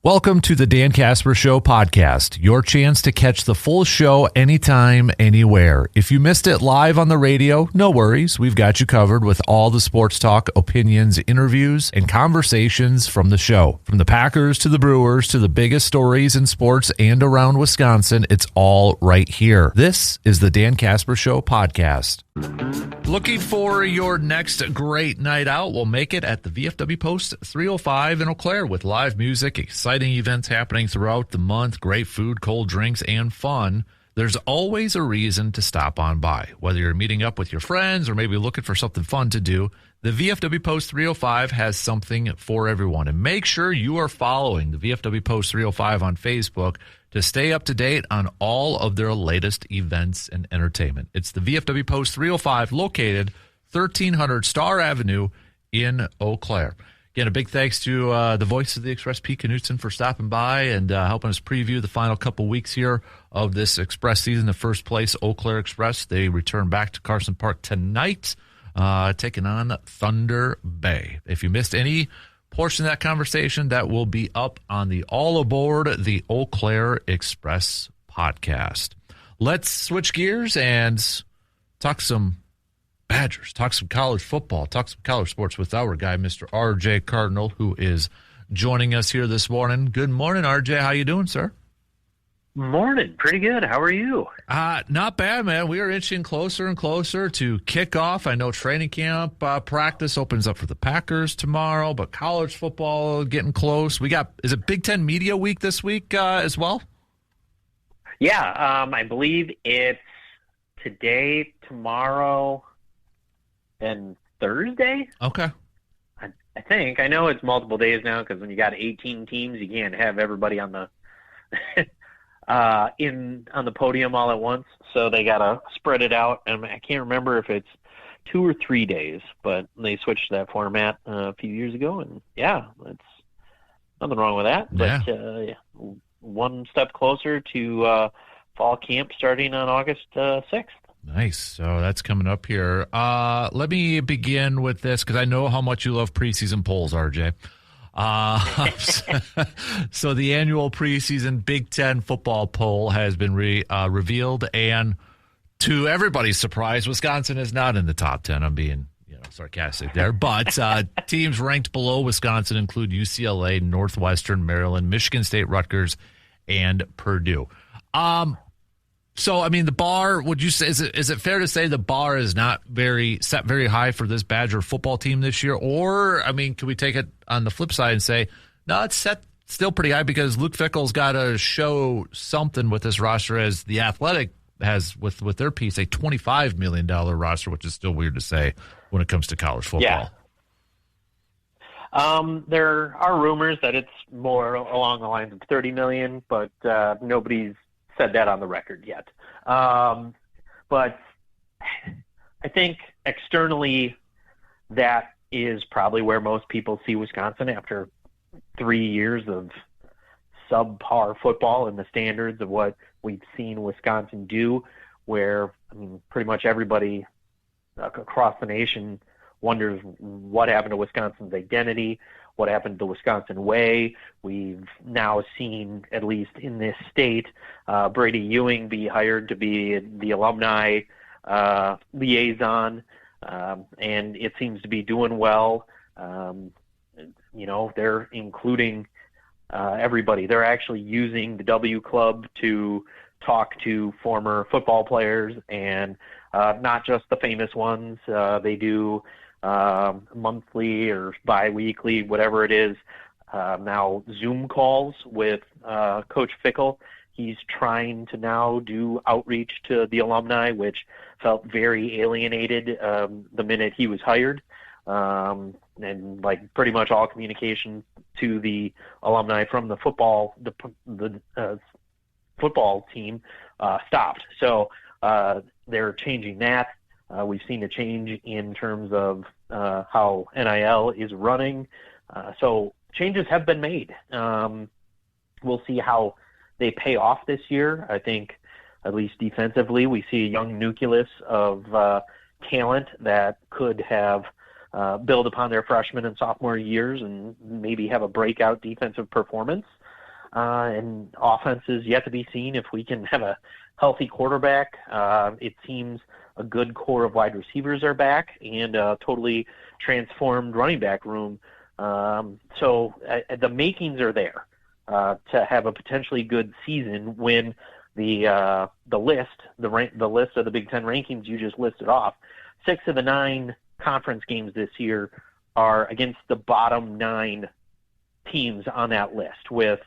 Welcome to the Dan Casper Show podcast, your chance to catch the full show anytime, anywhere. If you missed it live on the radio, no worries. We've got you covered with all the sports talk, opinions, interviews, and conversations from the show. From the Packers to the Brewers to the biggest stories in sports and around Wisconsin, it's all right here. This is the Dan Casper Show podcast. Looking for your next great night out? We'll make it at the VFW Post 305 in Eau Claire with live music, exciting events happening throughout the month, great food, cold drinks, and fun. There's always a reason to stop on by. Whether you're meeting up with your friends or maybe looking for something fun to do, the VFW Post 305 has something for everyone. And make sure you are following the VFW Post 305 on Facebook to stay up to date on all of their latest events and entertainment. It's the VFW Post 305 located 1300 Star Avenue in Eau Claire. Again, a big thanks to the voice of the Express, Pete Knutson, for stopping by and helping us preview the final couple weeks here of this Express season. The first place, Eau Claire Express, they return back to Carson Park tonight, taking on Thunder Bay. If you missed any portion of that conversation, that will be up on the All Aboard the Eau Claire Express podcast. Let's switch gears and talk some Badgers, talk some college football, talk some college sports with our guy, Mr. RJ Cardinal, who is joining us here this morning. Good morning, RJ. How you doing, sir? Morning. Pretty good. How are you? Not bad, man. We are inching closer and closer to kickoff. I know training camp practice opens up for the Packers tomorrow, but college football getting close. Is it Big Ten Media Week this week as well? Yeah, I believe it's today, tomorrow, and Thursday. Okay. I think. I know it's multiple days now because when you got 18 teams, you can't have everybody on the on the podium all at once, so they gotta spread it out. And I can't remember if it's 2 or 3 days, but they switched that format a few years ago, and yeah, it's nothing wrong with that. Yeah. But one step closer to fall camp starting on August 6th. Nice. So that's coming up here. Let me begin with this because I know how much you love preseason polls, RJ. So the annual preseason Big Ten football poll has been revealed, and to everybody's surprise, Wisconsin is not in the top 10. I'm being sarcastic there, but teams ranked below Wisconsin include UCLA, Northwestern, Maryland, Michigan State, Rutgers, and Purdue. So, I mean, the bar, would you say, is it fair to say the bar is not set very high for this Badger football team this year? Or, I mean, can we take it on the flip side and say, no, it's set still pretty high because Luke Fickell's got to show something with this roster, as the Athletic has with their piece, a $25 million roster, which is still weird to say when it comes to college football. Yeah. There are rumors that it's more along the lines of $30 million, but nobody's said that on the record yet. But I think externally that is probably where most people see Wisconsin after 3 years of subpar football and the standards of what we've seen Wisconsin do, where, I mean, pretty much everybody across the nation wonders what happened to Wisconsin's identity, what happened to the Wisconsin way. We've now seen, at least in this state, Brady Ewing be hired to be the alumni liaison, and it seems to be doing well. They're including everybody. They're actually using the W Club to talk to former football players, and not just the famous ones. They do monthly or bi-weekly, whatever it is, now Zoom calls with Coach Fickell. He's trying to now do outreach to the alumni, which felt very alienated the minute he was hired. And like pretty much all communication to the alumni from the football football team stopped. So they're changing that. We've seen a change in terms of how NIL is running. So changes have been made. We'll see how they pay off this year. I think, at least defensively, we see a young nucleus of talent that could have build upon their freshman and sophomore years and maybe have a breakout defensive performance. and offense is yet to be seen. If we can have a healthy quarterback, it seems a good core of wide receivers are back, and a totally transformed running back room. So the makings are there to have a potentially good season when the list of the Big Ten rankings you just listed off, 6 of the 9 conference games this year are against the bottom 9 teams on that list, with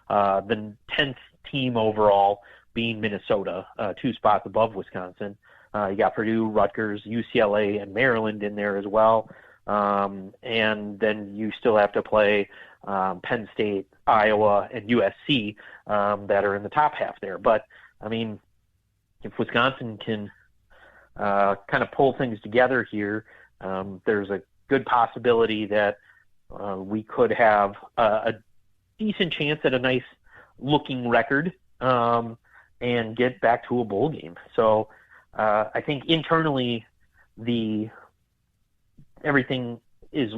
the 10th team overall being Minnesota, 2 spots above Wisconsin. You got Purdue, Rutgers, UCLA, and Maryland in there as well. And then you still have to play Penn State, Iowa, and USC that are in the top half there. But, I mean, if Wisconsin can kind of pull things together here, there's a good possibility that we could have a decent chance at a nice looking record and get back to a bowl game. So I think internally everything is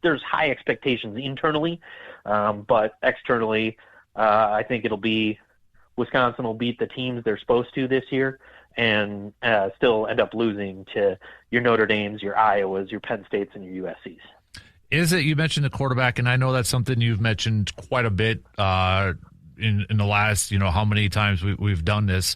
there's high expectations internally, but externally I think it'll be Wisconsin will beat the teams they're supposed to this year and still end up losing to your Notre Dames, your Iowas, your Penn States, and your USCs. Is it, you mentioned the quarterback, and I know that's something you've mentioned quite a bit in the last, how many times we've done this.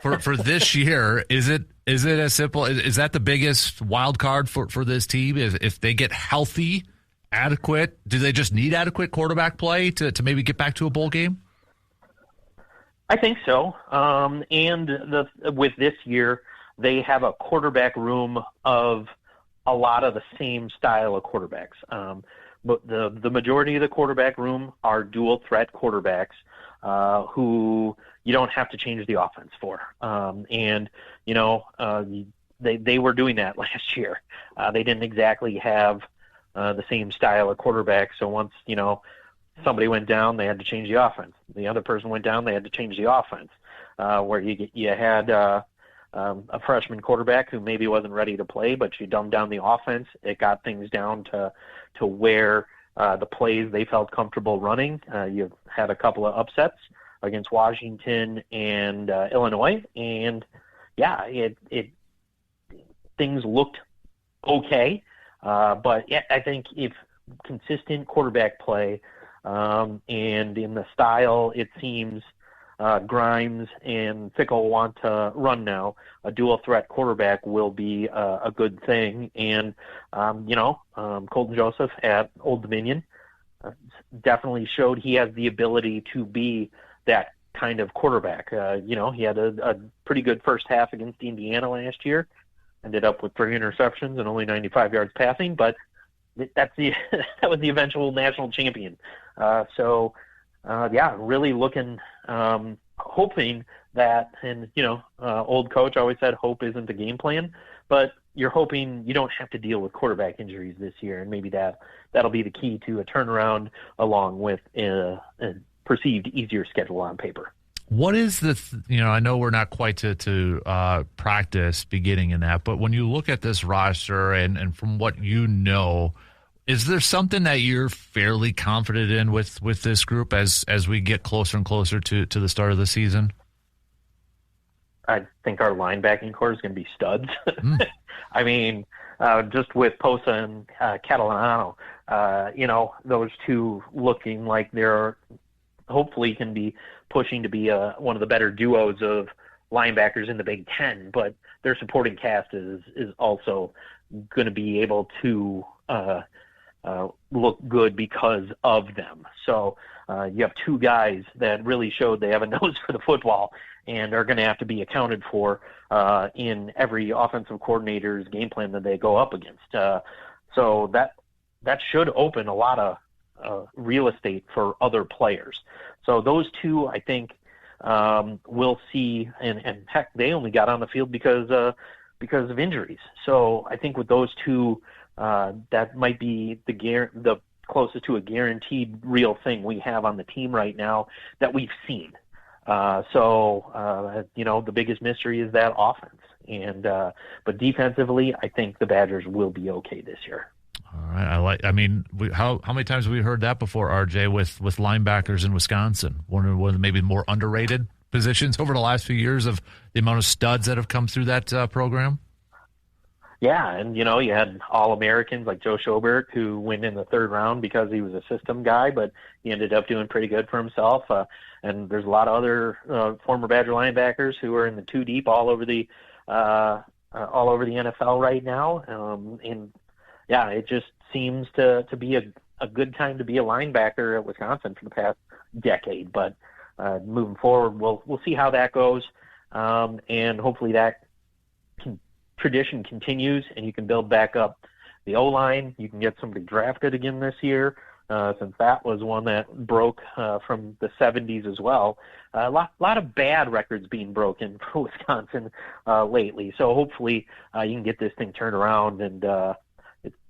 For this year, is it as simple? Is that the biggest wild card for this team? Is if they get healthy, adequate, do they just need adequate quarterback play to maybe get back to a bowl game? I think so. And with this year, they have a quarterback room of a lot of the same style of quarterbacks. But the majority of the quarterback room are dual threat quarterbacks who you don't have to change the offense for. They were doing that last year. They didn't exactly have the same style of quarterback. So once, somebody went down, they had to change the offense. The other person went down, they had to change the offense. Where you had a freshman quarterback who maybe wasn't ready to play, but you dumbed down the offense. It got things down to where the plays they felt comfortable running. You've had a couple of upsets against Washington and Illinois, and things looked okay. But I think if consistent quarterback play and in the style it seems Grimes and Fickle want to run now, a dual threat quarterback will be a good thing. And, Colton Joseph at Old Dominion definitely showed he has the ability to be that kind of quarterback. He had a pretty good first half against Indiana last year, ended up with 3 interceptions and only 95 yards passing, but that was the eventual national champion. Really looking, hoping that, and, old coach always said hope isn't the game plan, but you're hoping you don't have to deal with quarterback injuries this year, and maybe that'll be the key to a turnaround along with a perceived easier schedule on paper. What is I know we're not quite to practice beginning in that, but when you look at this roster and from what is there something that you're fairly confident in with this group as we get closer and closer to the start of the season? I think our linebacking core is going to be studs. I mean, just with Posa and Catalano, those two looking like they're hopefully can be pushing to be one of the better duos of linebackers in the Big Ten, but their supporting cast is also going to be able to look good because of them. So you have 2 guys that really showed they have a nose for the football and are going to have to be accounted for in every offensive coordinator's game plan that they go up against. So that should open a lot of real estate for other players. So those 2, I think, we'll see, and heck, they only got on the field because of injuries. So I think with those 2, that might be the closest to a guaranteed real thing we have on the team right now that we've seen. The biggest mystery is that offense. But defensively, I think the Badgers will be okay this year. All right. How many times have we heard that before, RJ, with linebackers in Wisconsin? One of the maybe more underrated positions over the last few years of the amount of studs that have come through that program. Yeah, and you had All-Americans like Joe Schobert who went in the third round because he was a system guy, but he ended up doing pretty good for himself. And there's a lot of other former Badger linebackers who are in the two deep all over the NFL right now. And yeah, it just seems to be a good time to be a linebacker at Wisconsin for the past decade. But moving forward, we'll see how that goes, and hopefully that tradition continues, and you can build back up the O-line. You can get somebody drafted again this year, since that was one that broke from the 70s as well. A lot of bad records being broken for Wisconsin lately. So hopefully you can get this thing turned around. And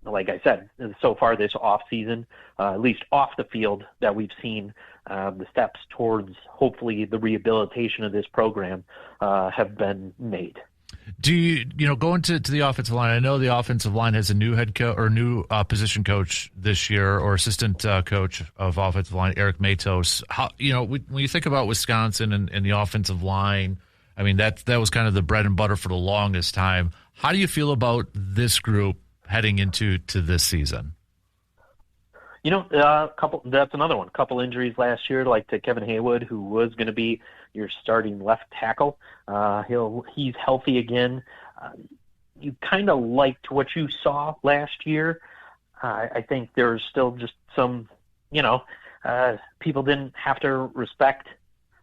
like I said, so far this off season, at least off the field, that we've seen the steps towards hopefully the rehabilitation of this program have been made. Do you go into the offensive line? I know the offensive line has a new head coach or new position coach this year, or assistant coach of offensive line, Eric Matos. How when you think about Wisconsin and the offensive line, I mean that was kind of the bread and butter for the longest time. How do you feel about this group heading into this season? That's another one. A couple injuries last year, like to Kevin Haywood, who was going to be your starting left tackle. He's healthy again. You kind of liked what you saw last year. I think there's still just some, people didn't have to respect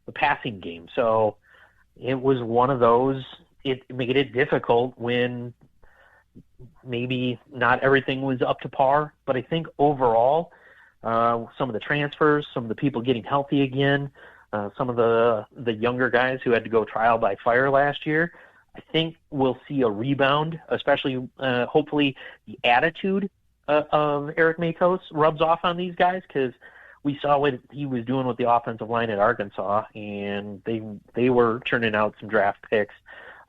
the passing game. So it was one of those, it made it difficult when maybe not everything was up to par, but I think overall, some of the transfers, some of the people getting healthy again, some of the younger guys who had to go trial by fire last year, I think we'll see a rebound, especially hopefully the attitude of Eric Matos rubs off on these guys, because we saw what he was doing with the offensive line at Arkansas, and they were turning out some draft picks,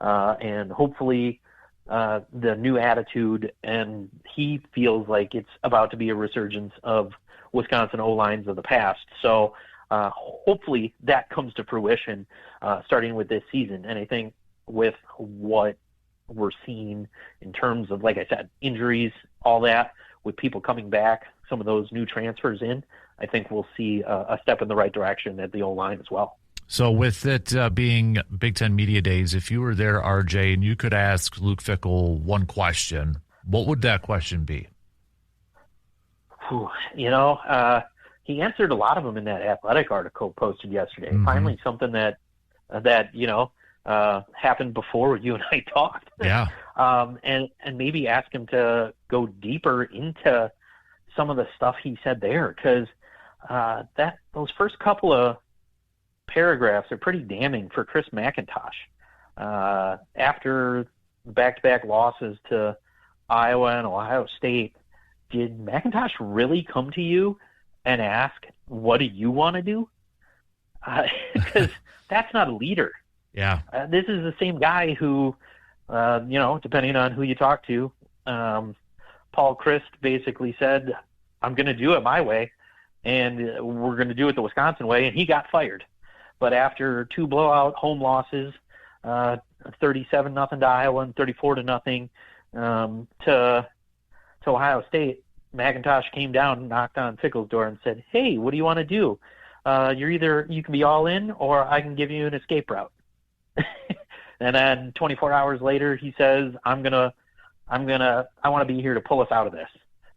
and hopefully the new attitude, and he feels like it's about to be a resurgence of Wisconsin O-lines of the past. So hopefully that comes to fruition starting with this season. And I think with what we're seeing in terms of, like I said, injuries, all that, with people coming back, some of those new transfers in, I think we'll see a step in the right direction at the O-line as well. So with it being Big Ten Media Days, if you were there, RJ, and you could ask Luke Fickell one question, what would that question be? He answered a lot of them in that Athletic article posted yesterday. Mm-hmm. Finally, something that happened before you and I talked. Yeah. And maybe ask him to go deeper into some of the stuff he said there, because those first couple of paragraphs are pretty damning for Chris McIntosh. After back-to-back losses to Iowa and Ohio State, did McIntosh really come to you and ask, what do you want to do? Because that's not a leader. Yeah. This is the same guy who, depending on who you talk to, Paul Chryst basically said, I'm going to do it my way, and we're going to do it the Wisconsin way, and he got fired. But after two blowout home losses, 37-0 to Iowa and 34-0 to Ohio State, McIntosh came down and knocked on Fickell's door and said, hey, what do you want to do? You can be all in, or I can give you an escape route. And then 24 hours later, he says, I want to be here to pull us out of this.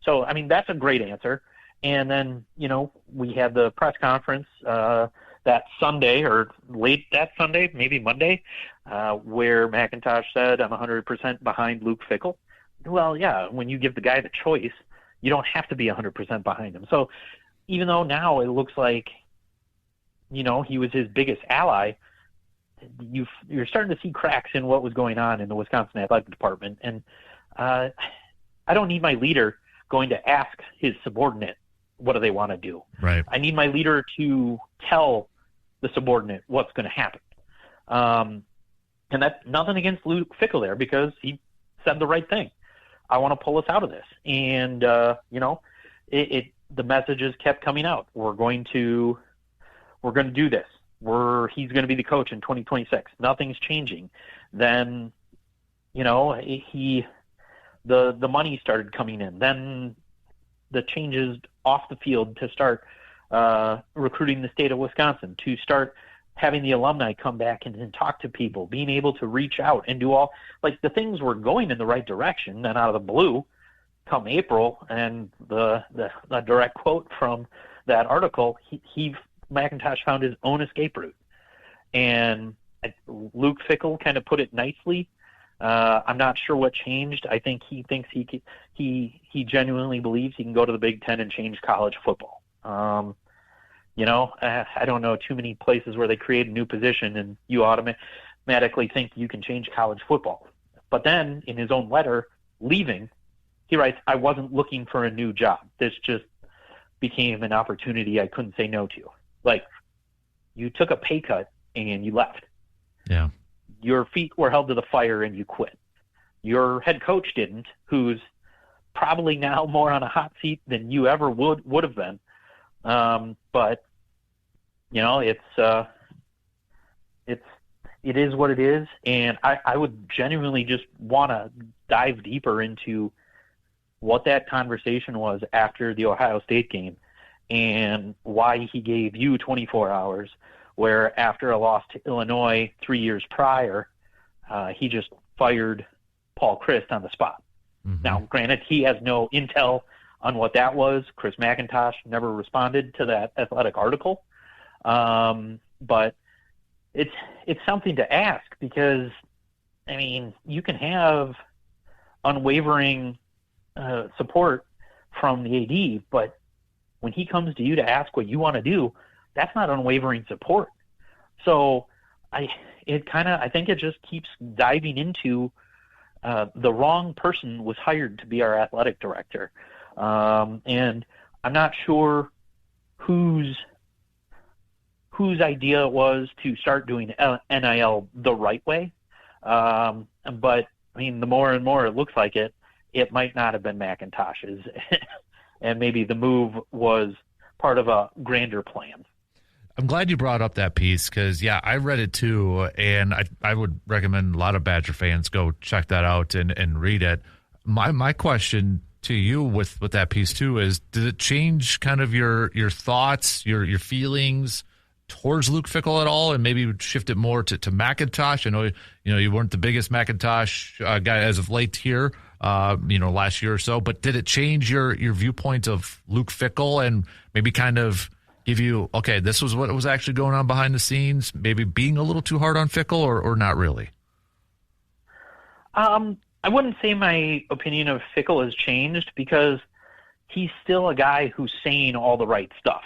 So, I mean, that's a great answer. And then, we had the press conference that Sunday, or late that Sunday, maybe Monday, where McIntosh said, I'm 100% behind Luke Fickell. Well, yeah, when you give the guy the choice, you don't have to be 100% behind him. So even though now it looks like, he was his biggest ally, you're starting to see cracks in what was going on in the Wisconsin athletic department. And I don't need my leader going to ask his subordinate, what do they want to do? Right. I need my leader to tell the subordinate what's going to happen. And that's nothing against Luke Fickell there, because he said the right thing. I want to pull us out of this. And, the messages kept coming out. We're going to do this. He's going to be the coach in 2026. Nothing's changing. Then, the money started coming in. Then the changes off the field to start recruiting the state of Wisconsin, to start having the alumni come back and talk to people, being able to reach out and do all, like, the things were going in the right direction. Then out of the blue, come April, and the direct quote from that article, McIntosh found his own escape route. And Luke Fickell kind of put it nicely. I'm not sure what changed. I think he thinks he genuinely believes he can go to the Big Ten and change college football. I don't know too many places where they create a new position and you automatically think you can change college football. But then in his own letter leaving, he writes, "I wasn't looking for a new job. This just became an opportunity I couldn't say no to." Like, you took a pay cut and you left. Yeah. Your feet were held to the fire and you quit. Your head coach didn't, who's probably now more on a hot seat than you ever would have been. But it is what it is. And I would genuinely just want to dive deeper into what that conversation was after the Ohio State game and why he gave you 24 hours, where after a loss to Illinois 3 years prior, he just fired Paul Chryst on the spot. Mm-hmm. Now, granted, he has no intel on what that was. Chris McIntosh never responded to that Athletic article. But it's something to ask, because, I mean, you can have unwavering support from the AD, but when he comes to you to ask what you want to do, that's not unwavering support. So I think it just keeps diving into the wrong person was hired to be our athletic director. And I'm not sure whose idea it was to start doing NIL the right way. But I mean, the more and more it looks like it might not have been McIntosh's, and maybe the move was part of a grander plan. I'm glad you brought up that piece, because, yeah, I read it too, and I would recommend a lot of Badger fans go check that out and read it. My question to you with that piece too is, did it change kind of your thoughts, your feelings towards Luke Fickell at all, and maybe shift it more to McIntosh? I know you weren't the biggest McIntosh guy as of late here, last year or so, but did it change your viewpoint of Luke Fickell and maybe kind of give you, okay, this was what was actually going on behind the scenes, maybe being a little too hard on Fickell, or not really? I wouldn't say my opinion of Fickell has changed, because he's still a guy who's saying all the right stuff.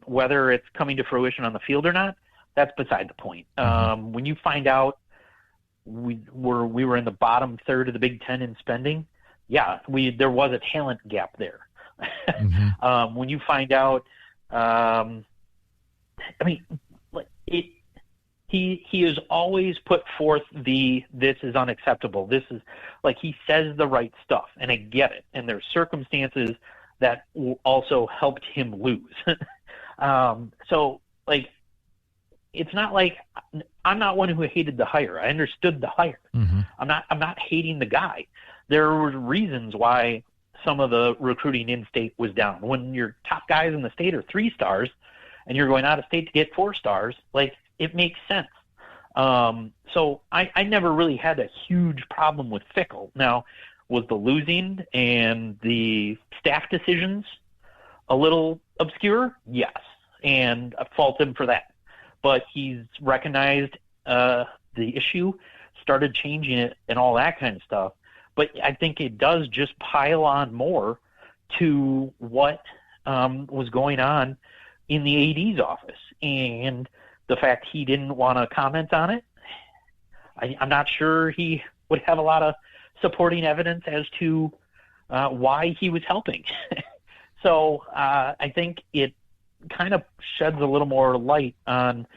Whether it's coming to fruition on the field or not, that's beside the point. When you find out we were in the bottom third of the Big Ten in spending, yeah, there was a talent gap there. Mm-hmm. When you find out, he has always put forth this is unacceptable. This is, like, he says the right stuff, and I get it. And there's circumstances that also helped him lose. So, like, it's not like I'm not one who hated the hire. I understood the hire. Mm-hmm. I'm not hating the guy. There were reasons why some of the recruiting in state was down. When your top guys in the state are 3 stars and you're going out of state to get 4 stars, like, it makes sense. So I never really had a huge problem with Fickell. Now, was the losing and the staff decisions a little obscure? Yes. And I fault him for that. But he's recognized the issue, started changing it and all that kind of stuff. But I think it does just pile on more to what was going on in the AD's office. And the fact he didn't want to comment on it, I'm not sure he would have a lot of supporting evidence as to why he was helping. So I think it kind of sheds a little more light on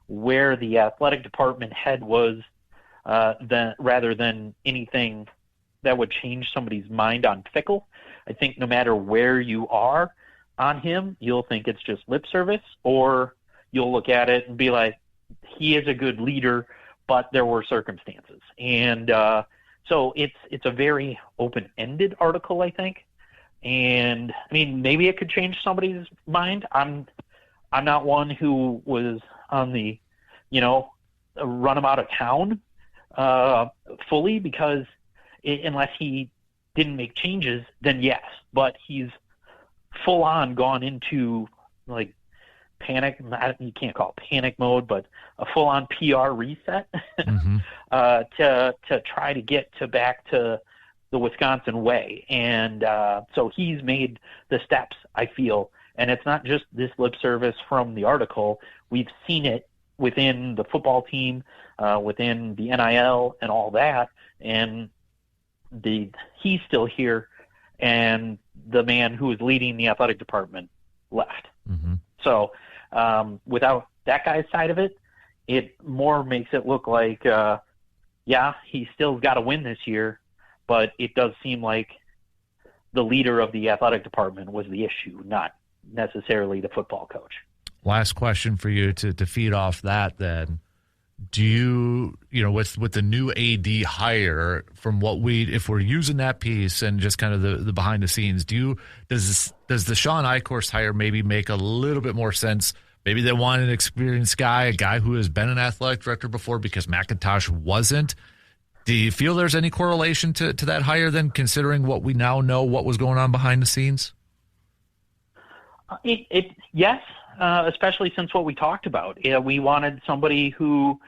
where the athletic department head was rather than anything that would change somebody's mind on Fickell. I think no matter where you are on him, you'll think it's just lip service, or you'll look at it and be like, he is a good leader, but there were circumstances. And so it's a very open-ended article, I think. And I mean, maybe it could change somebody's mind. I'm not one who was on the, run him out of town fully, because unless he didn't make changes, then yes. But he's full on gone into like panic. You can't call it panic mode, but a full on PR reset to try to get back to the Wisconsin way. And so he's made the steps, I feel. And it's not just this lip service from the article. We've seen it within the football team, within the NIL and all that. And he's still here, and the man who is leading the athletic department left. So without that guy's side of it, it more makes it look like, he still got to win this year, but it does seem like the leader of the athletic department was the issue, not necessarily the football coach. Last question for you to feed off that then. Do you with the new AD hire, from what if we're using that piece and just kind of the behind the scenes, does the Sean Eichhorst hire maybe make a little bit more sense? Maybe they want an experienced guy, a guy who has been an athletic director before, because McIntosh wasn't. Do you feel there's any correlation to that hire then, considering what we now know, what was going on behind the scenes? Yes. Especially since what we talked about. We wanted somebody who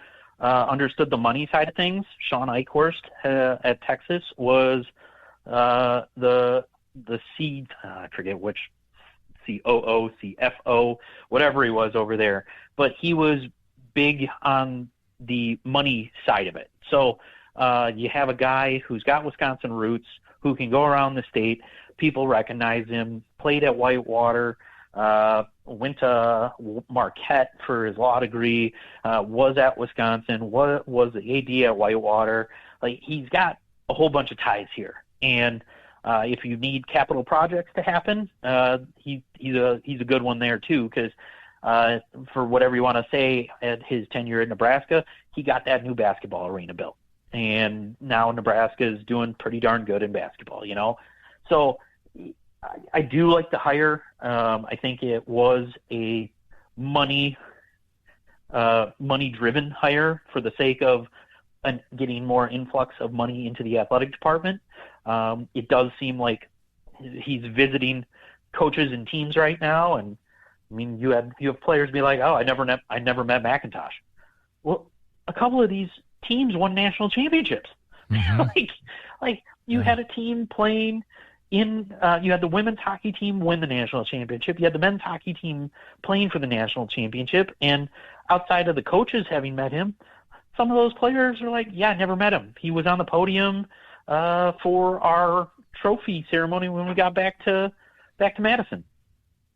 understood the money side of things. Sean Eichhorst at Texas was the I forget which, COO, CFO, whatever he was over there. But he was big on the money side of it. So you have a guy who's got Wisconsin roots, who can go around the state. People recognize him, played at Whitewater, went to Marquette for his law degree, was at Wisconsin, was the AD at Whitewater. Like, he's got a whole bunch of ties here. And if you need capital projects to happen, he's a good one there too, because for whatever you want to say, at his tenure in Nebraska, he got that new basketball arena built. And now Nebraska is doing pretty darn good in basketball, So I do like the hire. I think it was a money-driven hire for the sake of getting more influx of money into the athletic department. It does seem like he's visiting coaches and teams right now, and I mean, you have players be like, "Oh, I never met McIntosh." Well, a couple of these teams won national championships. like you had a team playing in. You had the women's hockey team win the national championship. You had the men's hockey team playing for the national championship, and outside of the coaches having met him, some of those players are like, "Yeah, I never met him. He was on the podium for our trophy ceremony when we got back to Madison."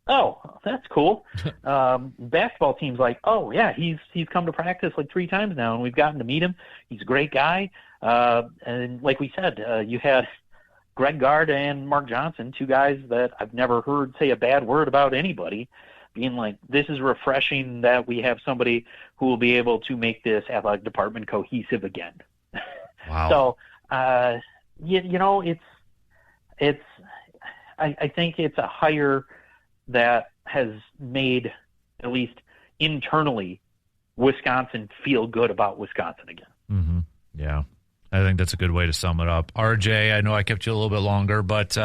Oh, that's cool. Basketball team's like, "Oh yeah, he's come to practice like 3 times now, and we've gotten to meet him. He's a great guy." And like we said, you had Greg Gard and Mark Johnson, 2 guys that I've never heard say a bad word about anybody, being like, "This is refreshing that we have somebody who will be able to make this athletic department cohesive again." Wow. So, I think it's a hire that has made, at least internally, Wisconsin feel good about Wisconsin again. Mm-hmm. Yeah, I think that's a good way to sum it up. RJ, I know I kept you a little bit longer, but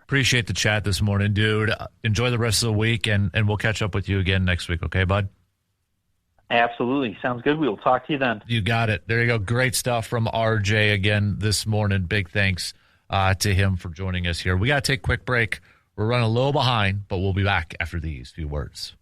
appreciate the chat this morning, dude. Enjoy the rest of the week, and we'll catch up with you again next week, okay, bud? Absolutely. Sounds good. We'll talk to you then. You got it. There you go. Great stuff from RJ again this morning. Big thanks to him for joining us here. We got to take a quick break. We're running a little behind, but we'll be back after these few words.